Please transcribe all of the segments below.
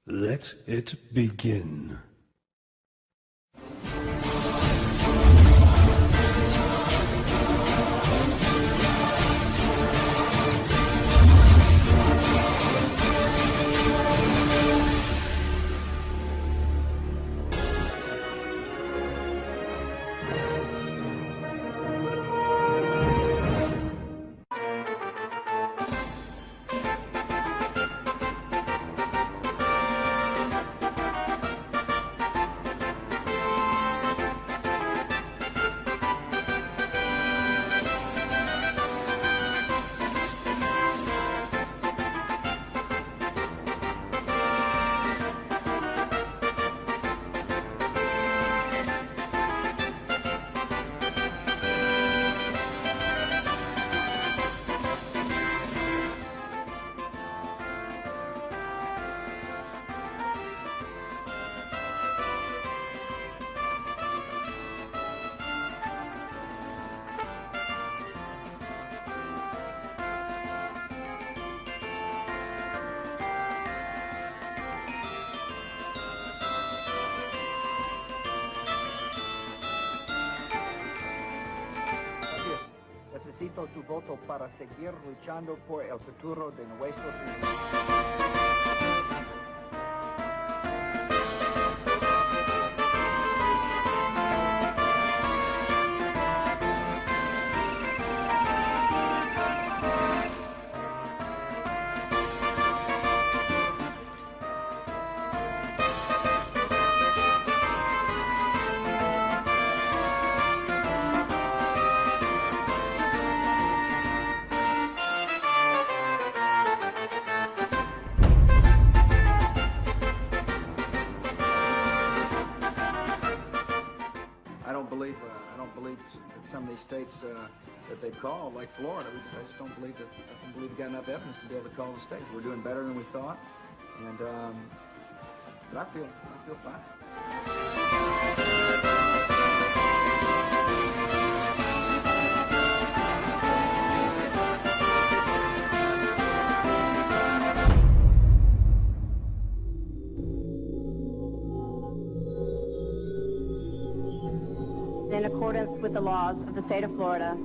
Let it begin. Necesito tu voto para seguir luchando por el futuro de nuestro país. I don't believe that some of these states that they call, like Florida, I just don't believe that. I don't believe we got enough evidence to be able to call the state. We're doing better than we thought, and but I feel fine. In accordance with the laws of the state of Florida,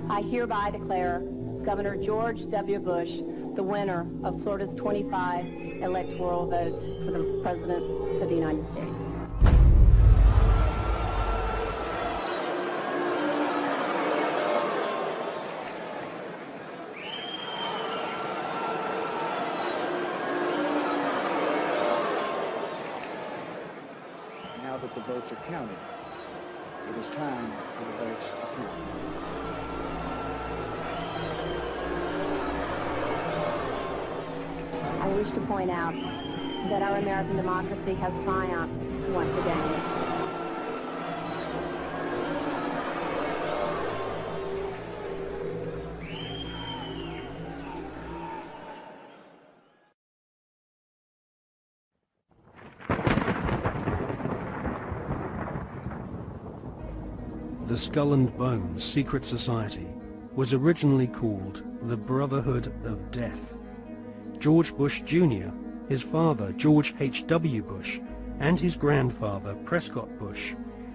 I hereby declare Governor George W. Bush the winner of Florida's 25 electoral votes for the President of the United States. Now that the votes are counted, it is time for the votes to count. I wish to point out that our American democracy has triumphed once again. The Skull and Bones secret society was originally called the Brotherhood of Death. George Bush Jr., his father George H.W. Bush, and his grandfather Prescott Bush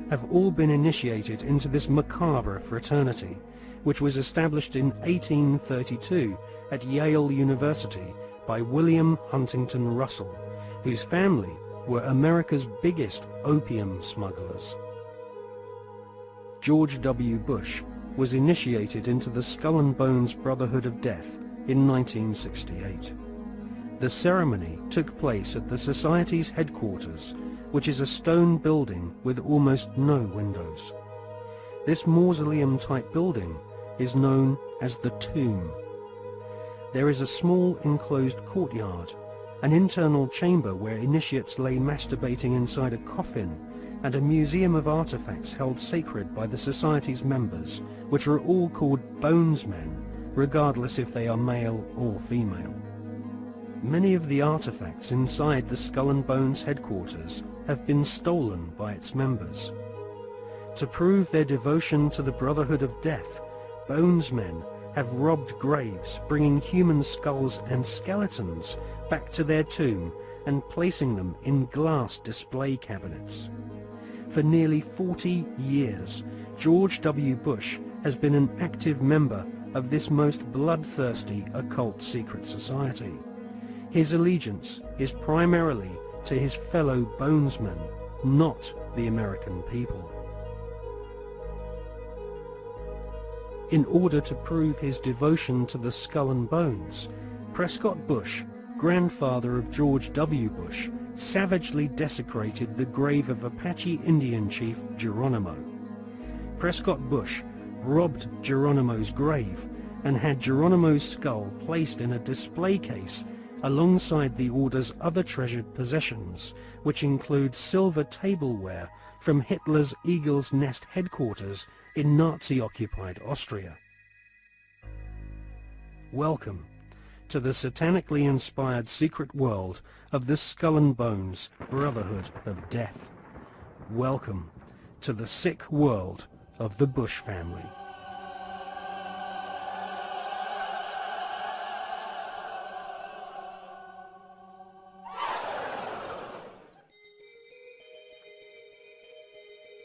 have all been initiated into this macabre fraternity, which was established in 1832 at Yale University by William Huntington Russell, whose family were America's biggest opium smugglers. George W. Bush was initiated into the Skull and Bones Brotherhood of Death in 1968. The ceremony took place at the Society's headquarters, which is a stone building with almost no windows. This mausoleum-type building is known as the Tomb. There is a small enclosed courtyard, an internal chamber where initiates lay masturbating inside a coffin, and a museum of artifacts held sacred by the Society's members, which are all called Bonesmen, regardless if they are male or female. Many of the artifacts inside the Skull and Bones headquarters have been stolen by its members. To prove their devotion to the Brotherhood of Death, Bonesmen have robbed graves, bringing human skulls and skeletons back to their tomb and placing them in glass display cabinets. For nearly 40 years, George W. Bush has been an active member of this most bloodthirsty occult secret society. His allegiance is primarily to his fellow bonesmen, not the American people. In order to prove his devotion to the Skull and Bones, Prescott Bush, grandfather of George W. Bush, savagely desecrated the grave of Apache Indian chief Geronimo. Prescott Bush robbed Geronimo's grave and had Geronimo's skull placed in a display case alongside the order's other treasured possessions, which include silver tableware from Hitler's Eagle's Nest headquarters in Nazi-occupied Austria. Welcome to the satanically inspired secret world of the Skull and Bones Brotherhood of Death. Welcome to the sick world of the Bush family.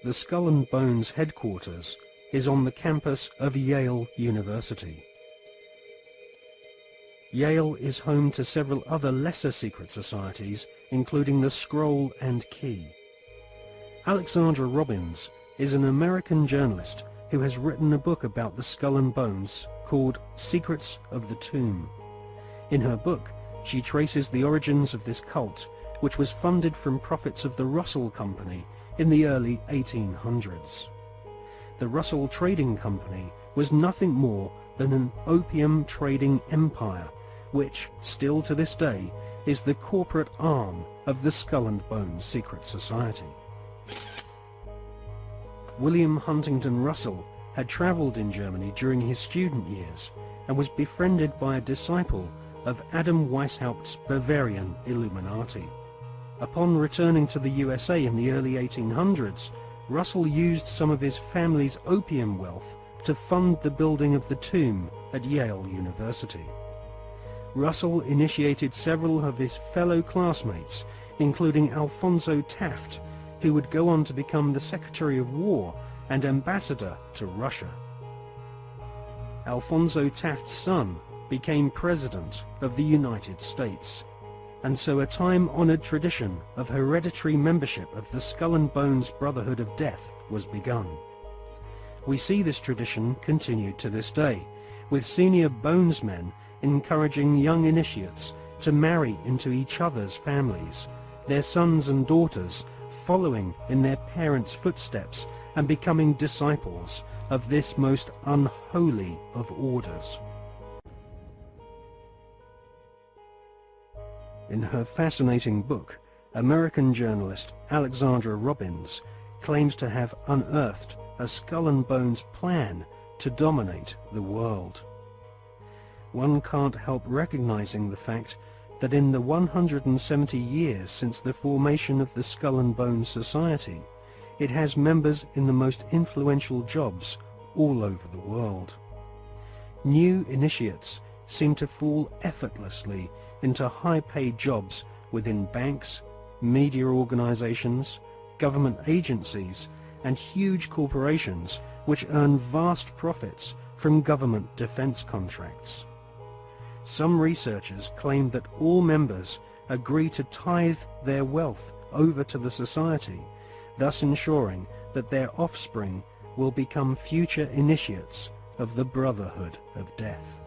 The Skull and Bones headquarters is on the campus of Yale University. Yale is home to several other lesser secret societies, including the Scroll and Key. Alexandra Robbins is an American journalist who has written a book about the Skull and Bones called Secrets of the Tomb. In her book, she traces the origins of this cult, which was funded from profits of the Russell Company in the early 1800s. The Russell Trading Company was nothing more than an opium trading empire, which, still to this day, is the corporate arm of the Skull and Bones Secret Society. William Huntington Russell had traveled in Germany during his student years and was befriended by a disciple of Adam Weishaupt's Bavarian Illuminati. Upon returning to the USA in the early 1800s, Russell used some of his family's opium wealth to fund the building of the tomb at Yale University. Russell initiated several of his fellow classmates, including Alphonso Taft, who would go on to become the Secretary of War and ambassador to Russia. Alphonso Taft's son became President of the United States, and so a time-honored tradition of hereditary membership of the Skull and Bones Brotherhood of Death was begun. We see this tradition continued to this day, with senior bonesmen encouraging young initiates to marry into each other's families, their sons and daughters following in their parents' footsteps and becoming disciples of this most unholy of orders. In her fascinating book, American journalist Alexandra Robbins claims to have unearthed a Skull and Bones plan to dominate the world. One can't help recognizing the fact that in the 170 years since the formation of the Skull and Bones Society, it has members in the most influential jobs all over the world. New initiates seem to fall effortlessly into high-paid jobs within banks, media organizations, government agencies, and huge corporations which earn vast profits from government defense contracts. Some researchers claim that all members agree to tithe their wealth over to the society, thus ensuring that their offspring will become future initiates of the Brotherhood of Death.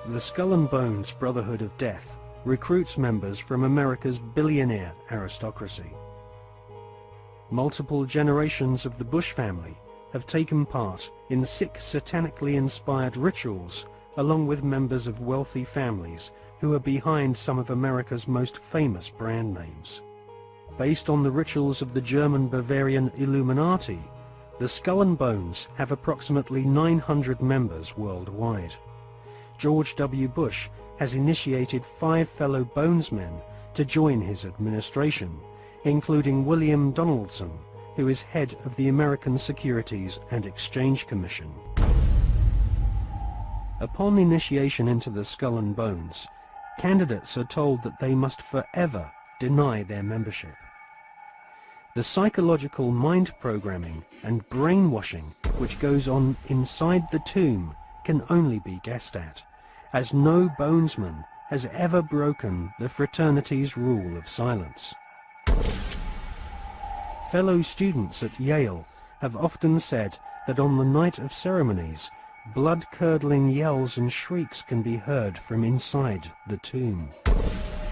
The Skull and Bones Brotherhood of Death recruits members from America's billionaire aristocracy. Multiple generations of the Bush family have taken part in 6 satanically inspired rituals along with members of wealthy families who are behind some of America's most famous brand names. Based on the rituals of the German Bavarian Illuminati, the Skull and Bones have approximately 900 members worldwide. George W. Bush has initiated 5 fellow bonesmen to join his administration, including William Donaldson, who is head of the American Securities and Exchange Commission. Upon initiation into the Skull and Bones, candidates are told that they must forever deny their membership. The psychological mind programming and brainwashing which goes on inside the tomb can only be guessed at, as no bonesman has ever broken the fraternity's rule of silence. Fellow students at Yale have often said that on the night of ceremonies, blood-curdling yells and shrieks can be heard from inside the tomb.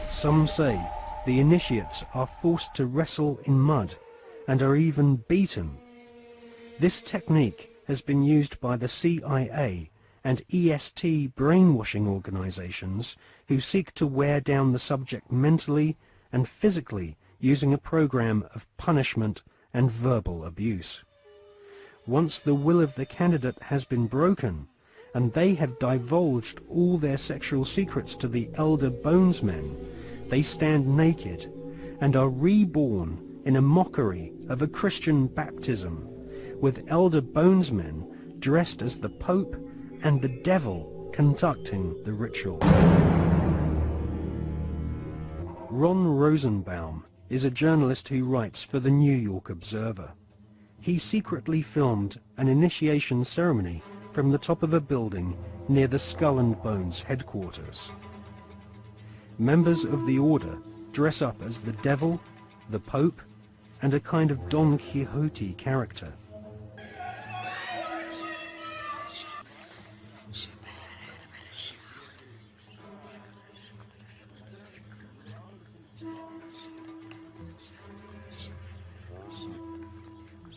Some say the initiates are forced to wrestle in mud and are even beaten. This technique has been used by the CIA and EST brainwashing organizations who seek to wear down the subject mentally and physically using a program of punishment and verbal abuse. Once the will of the candidate has been broken and they have divulged all their sexual secrets to the elder bonesmen, they stand naked and are reborn in a mockery of a Christian baptism, with elder bonesmen dressed as the Pope and the devil conducting the ritual. Ron Rosenbaum is a journalist who writes for the New York Observer. He secretly filmed an initiation ceremony from the top of a building near the Skull and Bones headquarters. Members of the order dress up as the devil, the Pope, and a kind of Don Quixote character.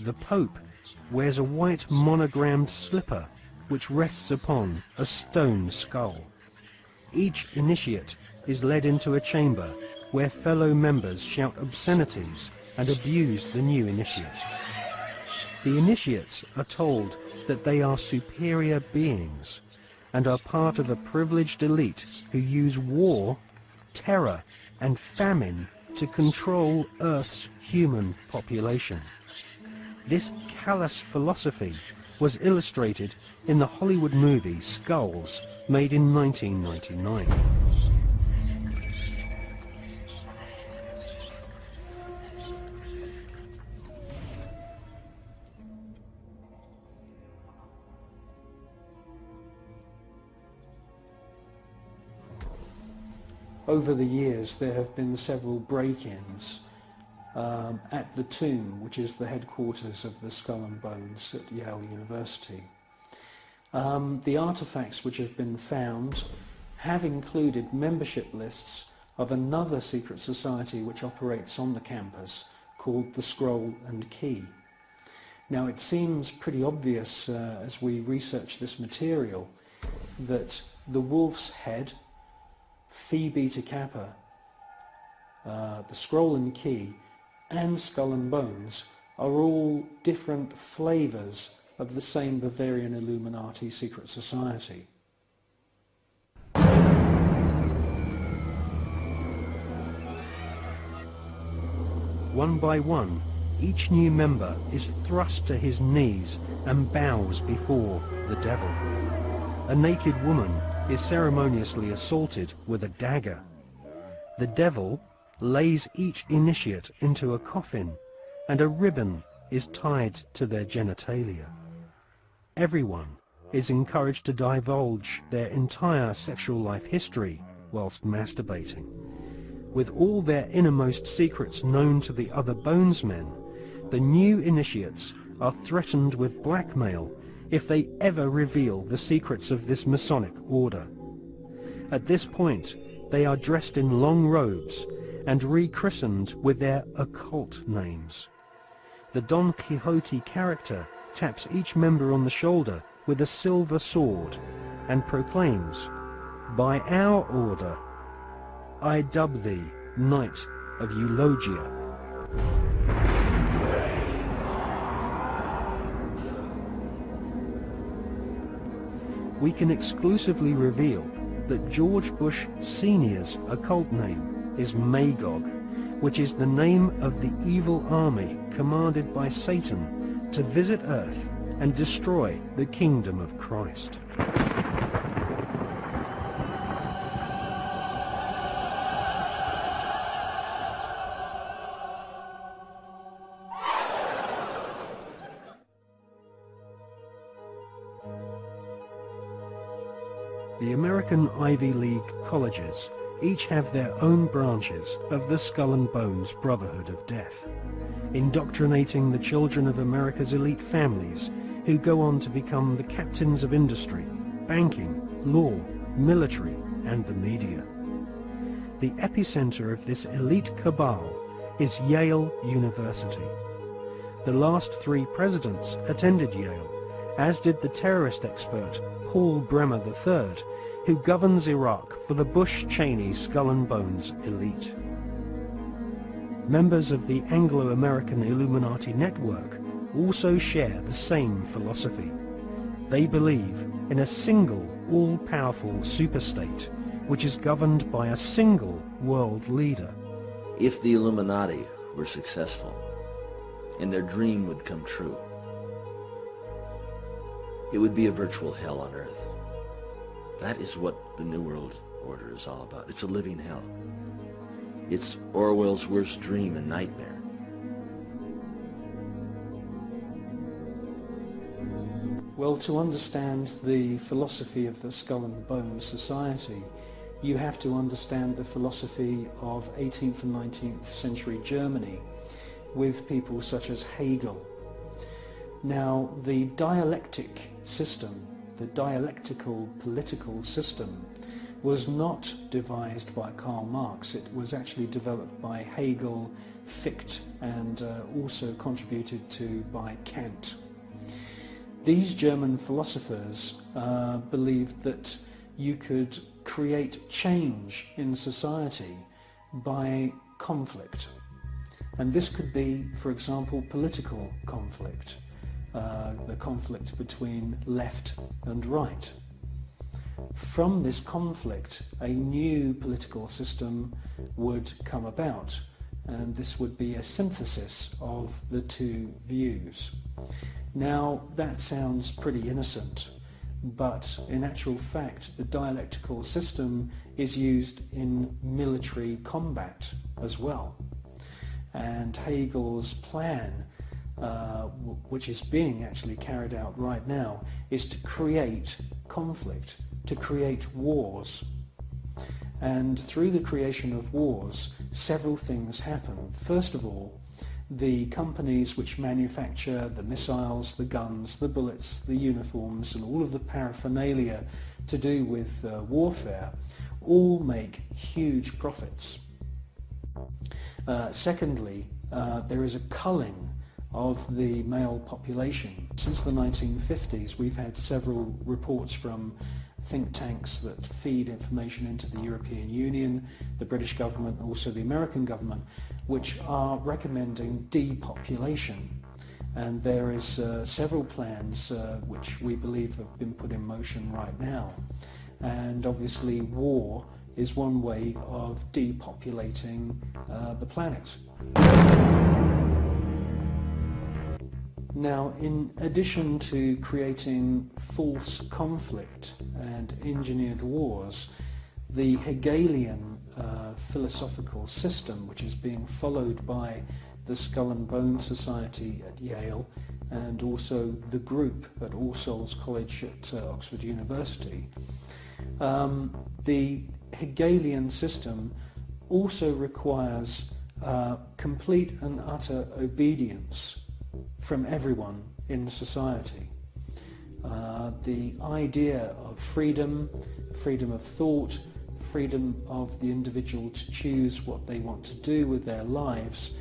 The Pope wears a white monogrammed slipper which rests upon a stone skull. Each initiate is led into a chamber where fellow members shout obscenities and abuse the new initiate. The initiates are told that they are superior beings and are part of a privileged elite who use war, terror, and famine to control Earth's human population. This callous philosophy was illustrated in the Hollywood movie Skulls, made in 1999. Over the years, there have been several break-ins at the tomb, which is the headquarters of the Skull and Bones at Yale University. The artifacts which have been found have included membership lists of another secret society which operates on the campus called the Scroll and Key. Now, it seems pretty obvious as we research this material that the Wolf's Head, Phi Beta Kappa, the Scroll and Key, and Skull and Bones are all different flavors of the same Bavarian Illuminati secret society. One by one, each new member is thrust to his knees and bows before the devil. A naked woman is ceremoniously assaulted with a dagger. The devil lays each initiate into a coffin, and a ribbon is tied to their genitalia. Everyone is encouraged to divulge their entire sexual life history whilst masturbating. With all their innermost secrets known to the other bonesmen, the new initiates are threatened with blackmail if they ever reveal the secrets of this Masonic order. At this point, they are dressed in long robes and rechristened with their occult names. The Don Quixote character taps each member on the shoulder with a silver sword and proclaims, "By our order, I dub thee Knight of Eulogia." We can exclusively reveal that George Bush Sr.'s occult name is Magog, which is the name of the evil army commanded by Satan to visit Earth and destroy the kingdom of Christ. The American Ivy League colleges each have their own branches of the Skull and Bones Brotherhood of Death, indoctrinating the children of America's elite families who go on to become the captains of industry, banking, law, military, and the media. The epicenter of this elite cabal is Yale University. The last 3 presidents attended Yale, as did the terrorist expert Paul Bremer III, who governs Iraq for the Bush-Cheney Skull and Bones elite. Members of the Anglo-American Illuminati network also share the same philosophy. They believe in a single, all-powerful superstate, which is governed by a single world leader. If the Illuminati were successful, and their dream would come true, it would be a virtual hell on earth. That is what the New World Order is all about. It's a living hell. It's Orwell's worst dream and nightmare. Well, to understand the philosophy of the Skull and Bones Society, you have to understand the philosophy of 18th and 19th century Germany, with people such as Hegel. Now, the dialectic system, the dialectical political system, was not devised by Karl Marx. It was actually developed by Hegel, Fichte, and also contributed to by Kant. These German philosophers believed that you could create change in society by conflict. And this could be, for example, political conflict, the conflict between left and right. From this conflict, a new political system would come about, and this would be a synthesis of the two views. Now, that sounds pretty innocent, but in actual fact, the dialectical system is used in military combat as well. And Hegel's plan, which is being actually carried out right now, is to create conflict, to create wars. And through the creation of wars, several things happen. First of all, the companies which manufacture the missiles, the guns, the bullets, the uniforms, and all of the paraphernalia to do with warfare all make huge profits. Secondly, there is a culling of the male population. Since the 1950s, we've had several reports from think tanks that feed information into the European Union, the British government, and also the American government, which are recommending depopulation. And there is several plans which we believe have been put in motion right now. And obviously war is one way of depopulating the planet. Now, in addition to creating false conflict and engineered wars, the Hegelian philosophical system, which is being followed by the Skull and Bones Society at Yale and also the group at All Souls College at Oxford University, the Hegelian system also requires complete and utter obedience from everyone in society. The idea of freedom, freedom of thought, freedom of the individual to choose what they want to do with their lives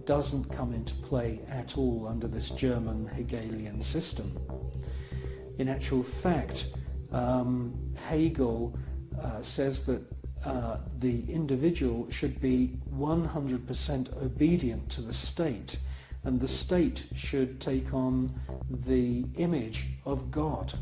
doesn't come into play at all under this German Hegelian system. In actual fact, Hegel says that the individual should be 100% obedient to the state, and the state should take on the image of God.